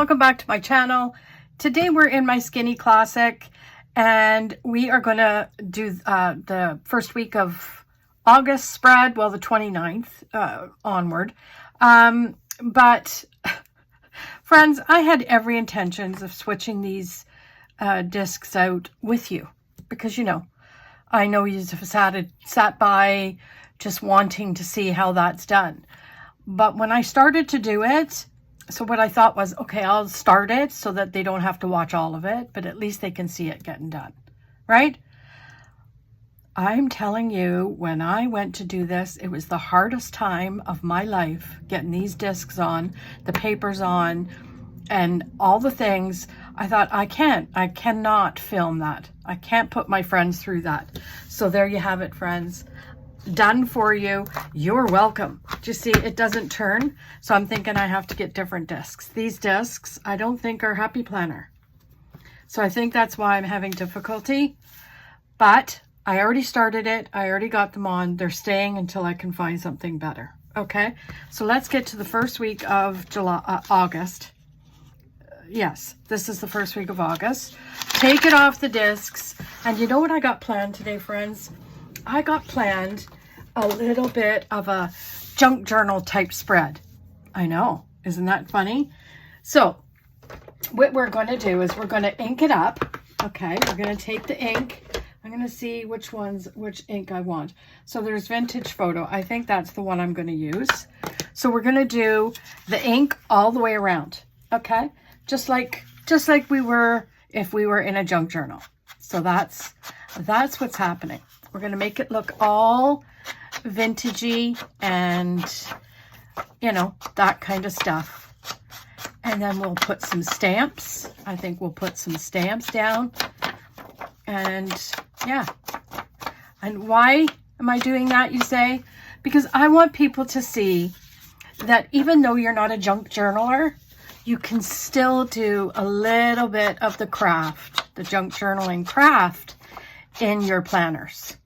welcome back to my channel. Today we're in my Skinny Classic and we are going to do the first week of August spread, well the 29th onward. But friends, I had every intentions of switching these discs out with you because I know you've sat by just wanting to see how that's done. But when I started to do it, so what I thought was, okay, I'll start it so that they don't have to watch all of it, but at least they can see it getting done, right? I'm telling you, when I went to do this, it was the hardest time of my life getting these discs on, the papers on, and all the things. I thought, I cannot film that. I can't put my friends through that. So there you have it, friends. Done for you. You're welcome. Just see, it doesn't turn, so I'm thinking I have to get different discs. These discs I don't think are Happy Planner, so I think that's why I'm having difficulty. But I already started it. I already got them on. They're staying until I can find something better. Okay, so let's get to the first week of August. Yes, this is the first week of August. Take it off the discs. And you know what I got planned today, friends? I got planned a little bit of a junk journal type spread. I know, isn't that funny? So what we're going to do is we're going to ink it up. Okay, we're going to take the ink. I'm going to see which ink I want. So there's Vintage Photo. I think that's the one I'm going to use. So we're going to do the ink all the way around. Okay, just like we were if we were in a junk journal. So that's what's happening. We're going to make it look all vintagey and, that kind of stuff. And then we'll put some stamps. I think we'll put some stamps down. And yeah. And why am I doing that, you say? Because I want people to see that even though you're not a junk journaler, you can still do a little bit of the craft, the junk journaling craft in your planners.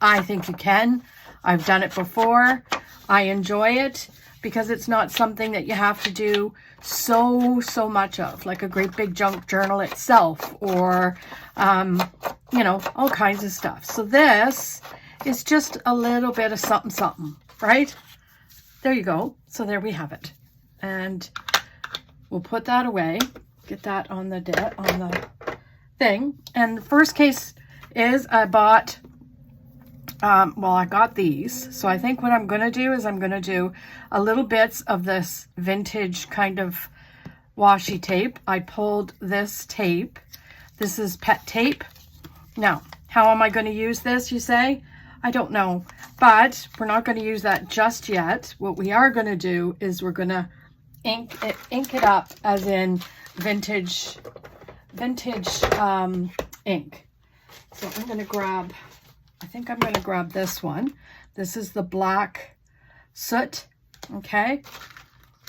I think you can. I've done it before. I enjoy it because it's not something that you have to do so much of, like a great big junk journal itself, or all kinds of stuff. So this is just a little bit of something, right? There you go. So there we have it, and we'll put that away. Get that on the thing. And the first case is I bought. I got these. So I think what I'm going to do is I'm going to do a little bits of this vintage kind of washi tape. I pulled this tape. This is pet tape. Now, how am I going to use this, you say? I don't know, but we're not going to use that just yet. What we are going to do is we're going to ink it up as in vintage ink. So I'm going to grab, I think I'm going to grab this one. This is the black soot, okay?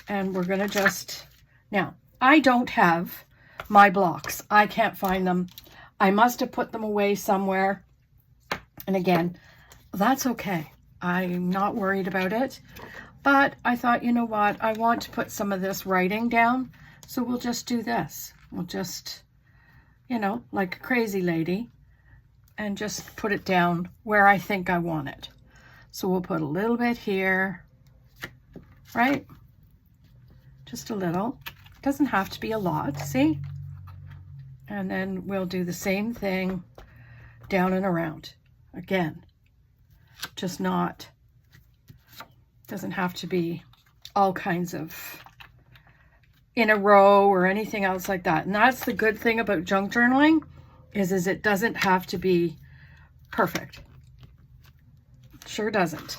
And we're going to just, now, I don't have my blocks. I can't find them. I must have put them away somewhere. And again, that's okay. I'm not worried about it. But I thought, you know what? I want to put some of this writing down. So we'll just do this. We'll just, like a crazy lady, and just put it down where I think I want it. So we'll put a little bit here, right? Just a little. It doesn't have to be a lot, see? And then we'll do the same thing down and around. Again, just not, doesn't have to be all kinds of in a row or anything else like that. And that's the good thing about junk journaling, is it doesn't have to be perfect. Sure doesn't.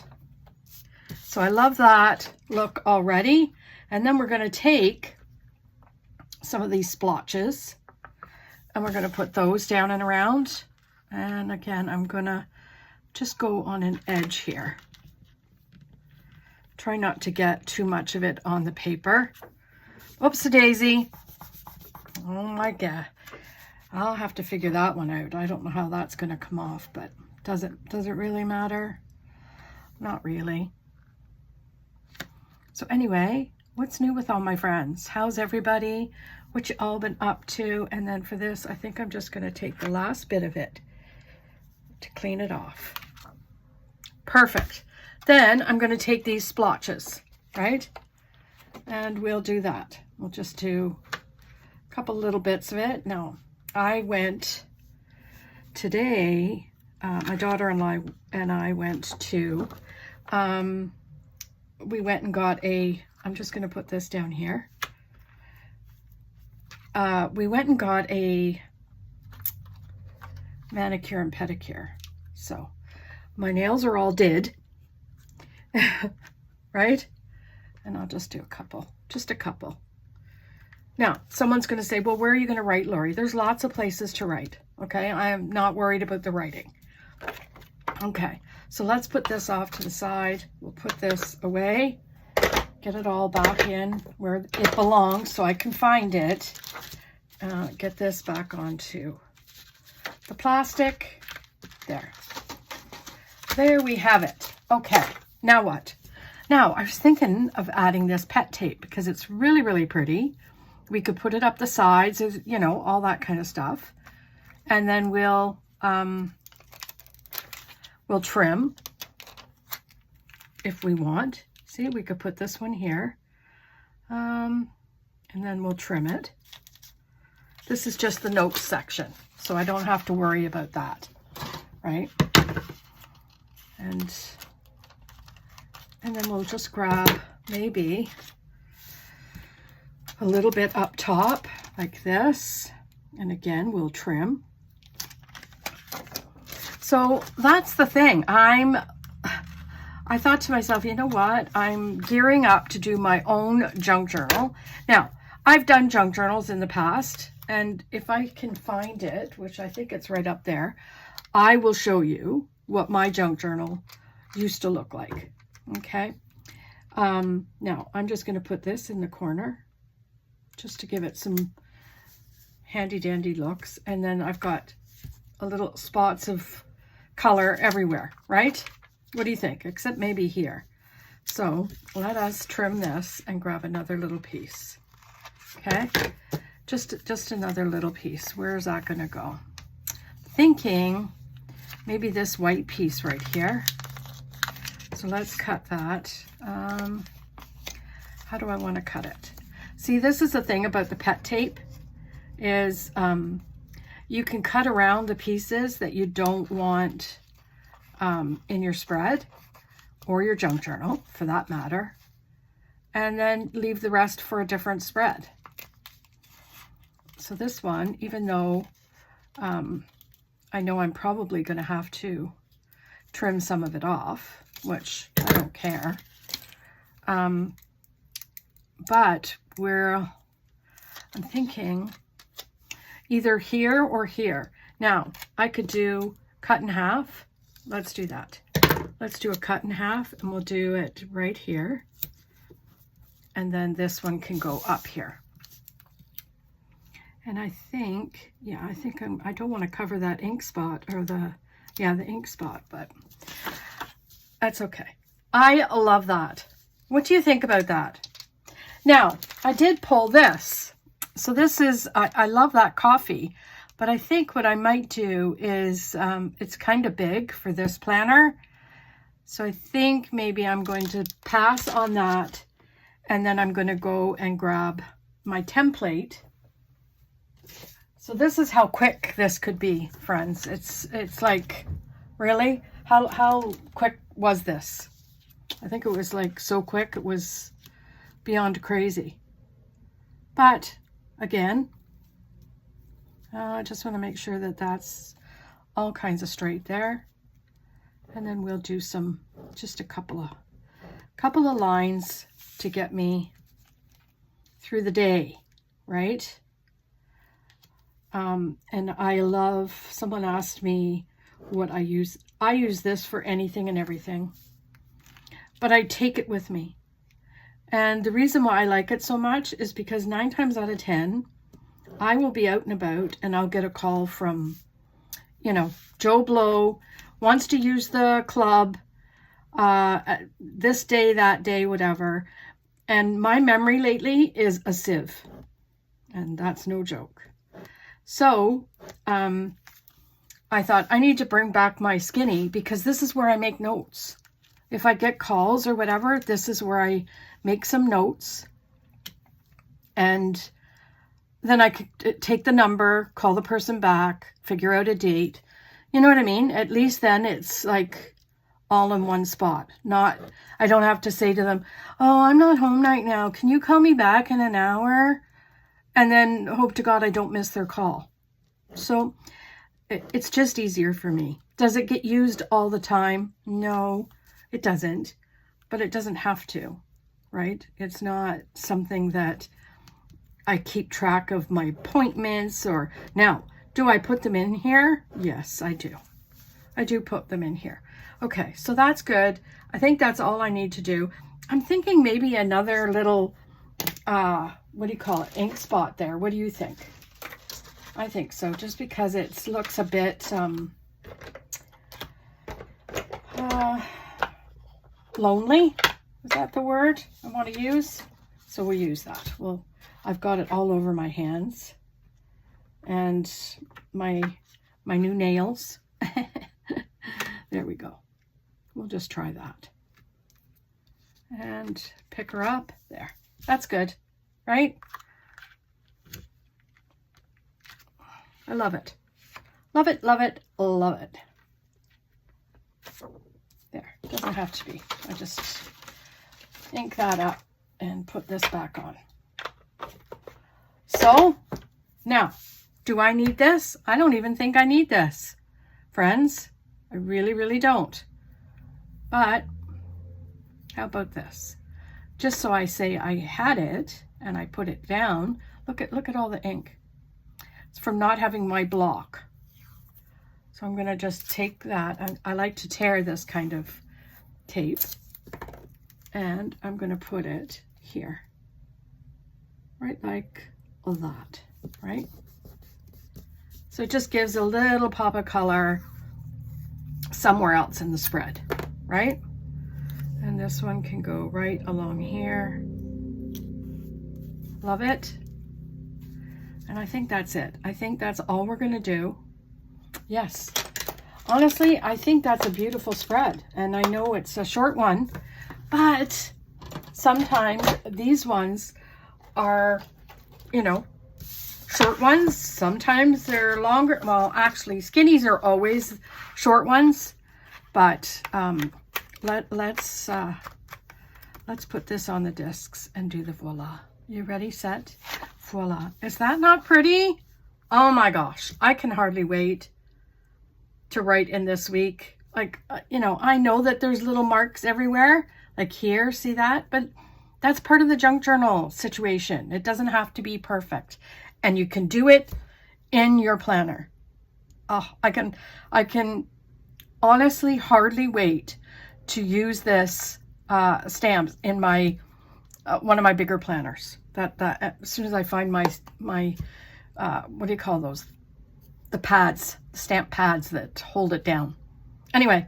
So I love that look already. And then we're going to take some of these splotches and we're going to put those down and around. And again, I'm going to just go on an edge here. Try not to get too much of it on the paper. Oops-a-daisy. Oh my God. I'll have to figure that one out. I don't know how that's going to come off, but does it really matter? Not really. So anyway, what's new with all my friends? How's everybody? What you all been up to? And then for this, I think I'm just going to take the last bit of it to clean it off. Perfect. Then I'm going to take these splotches, right? And we'll do that. We'll just do a couple little bits of it. Now, I went today, my daughter-in-law and I went to, we went and got a, I'm just going to put this down here. We went and got a manicure and pedicure. So my nails are all did, right? And I'll just do a couple, just a couple. Now, someone's going to say, well, where are you going to write, Lori? There's lots of places to write, okay? I am not worried about the writing. Okay, so let's put this off to the side. We'll put this away, get it all back in where it belongs so I can find it. Get this back onto the plastic. There. There we have it. Okay, now what? Now, I was thinking of adding this pet tape because it's really, really pretty. We could put it up the sides, you know, all that kind of stuff. And then we'll trim if we want. See, we could put this one here. And then we'll trim it. This is just the notes section, so I don't have to worry about that, right? And then we'll just grab maybe a little bit up top like this. And again, we'll trim. So that's the thing. I thought to myself, you know what? I'm gearing up to do my own junk journal. Now, I've done junk journals in the past, and if I can find it, which I think it's right up there, I will show you what my junk journal used to look like. Okay. Now I'm just going to put this in the corner just to give it some handy dandy looks. And then I've got a little spots of color everywhere, right? What do you think? Except maybe here. So let us trim this and grab another little piece. Okay. Just another little piece. Where is that going to go? Thinking maybe this white piece right here. So let's cut that. How do I want to cut it? See, this is the thing about the pet tape is you can cut around the pieces that you don't want in your spread or your junk journal for that matter, and then leave the rest for a different spread. So this one, even though I know I'm probably going to have to trim some of it off, which I don't care. But I'm thinking either here or here. Now, I could do cut in half. Let's do that. Let's do a cut in half, and we'll do it right here. And then this one can go up here. And I think, yeah, I don't want to cover that ink spot or the ink spot, but that's okay. I love that. What do you think about that? Now, I did pull this. So this is, I love that coffee, but I think what I might do is, it's kind of big for this planner. So I think maybe I'm going to pass on that, and then I'm going to go and grab my template. So this is how quick this could be, friends. It's like, really? How quick was this? I think it was like so quick, it was beyond crazy. But again, I just want to make sure that that's all kinds of straight there. And then we'll do just a couple of lines to get me through the day, right? And I love, someone asked me what I use. I use this for anything and everything, but I take it with me. And the reason why I like it so much is because 9 times out of 10, I will be out and about and I'll get a call from, you know, Joe Blow wants to use the club, this day, that day, whatever. And my memory lately is a sieve. And that's no joke. So, I thought I need to bring back my Skinny because this is where I make notes. If I get calls or whatever, this is where I make some notes. And then I could take the number, call the person back, figure out a date. You know what I mean? At least then it's like all in one spot. Not, I don't have to say to them, oh, I'm not home right now. Can you call me back in an hour? And then hope to God I don't miss their call. So it's just easier for me. Does it get used all the time? No, it doesn't. But it doesn't have to, right? It's not something that I keep track of my appointments or... Now, do I put them in here? Yes, I do. I do put them in here. Okay, so that's good. I think that's all I need to do. I'm thinking maybe another little, what do you call it? Ink spot there. What do you think? I think so, just because it looks a bit lonely. Is that the word I want to use? So we'll use that. Well, I've got it all over my hands and my new nails. There we go. We'll just try that. And pick her up. There. That's good, right? I love it. Love it, love it, love it. There. Doesn't have to be. I just ink that up and put this back on. So, now, do I need this? I don't even think I need this, friends. I really, really don't. But, how about this? Just so I say I had it and I put it down, look at all the ink. It's from not having my block. So I'm going to just take that. I like to tear this kind of tape. And I'm going to put it here. Right like that. Right? So it just gives a little pop of color somewhere else in the spread. Right? And this one can go right along here. Love it. And I think that's it. I think that's all we're going to do. Yes. Honestly, I think that's a beautiful spread. And I know it's a short one, but sometimes these ones are, you know, short ones. Sometimes they're longer. Well, actually, Skinnies are always short ones. But let's put this on the discs and do the voila. You ready, set? Voila. Is that not pretty? Oh my gosh. I can hardly wait to write in this week. Like, you know, I know that there's little marks everywhere. Like here, see that? But that's part of the junk journal situation. It doesn't have to be perfect. And you can do it in your planner. Oh, I can honestly hardly wait to use this stamps in my one of my bigger planners. That as soon as I find my what do you call those? The pads, the stamp pads that hold it down. Anyway,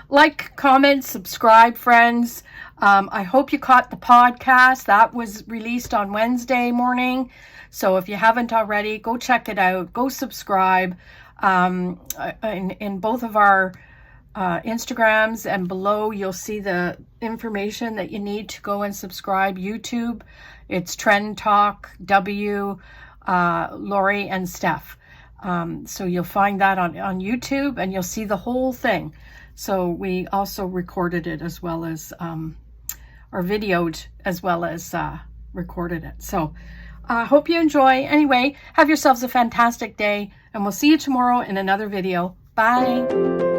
like, comment, subscribe, friends. I hope you caught the podcast. That was released on Wednesday morning. So if you haven't already, go check it out. Go subscribe. In both of our Instagrams and below, you'll see the information that you need to go and subscribe. YouTube, it's Trend Talk W, Lori and Steph. So you'll find that on YouTube and you'll see the whole thing. So we also recorded it as well as, or videoed as well as recorded it. So I hope you enjoy. Anyway, have yourselves a fantastic day and we'll see you tomorrow in another video. Bye.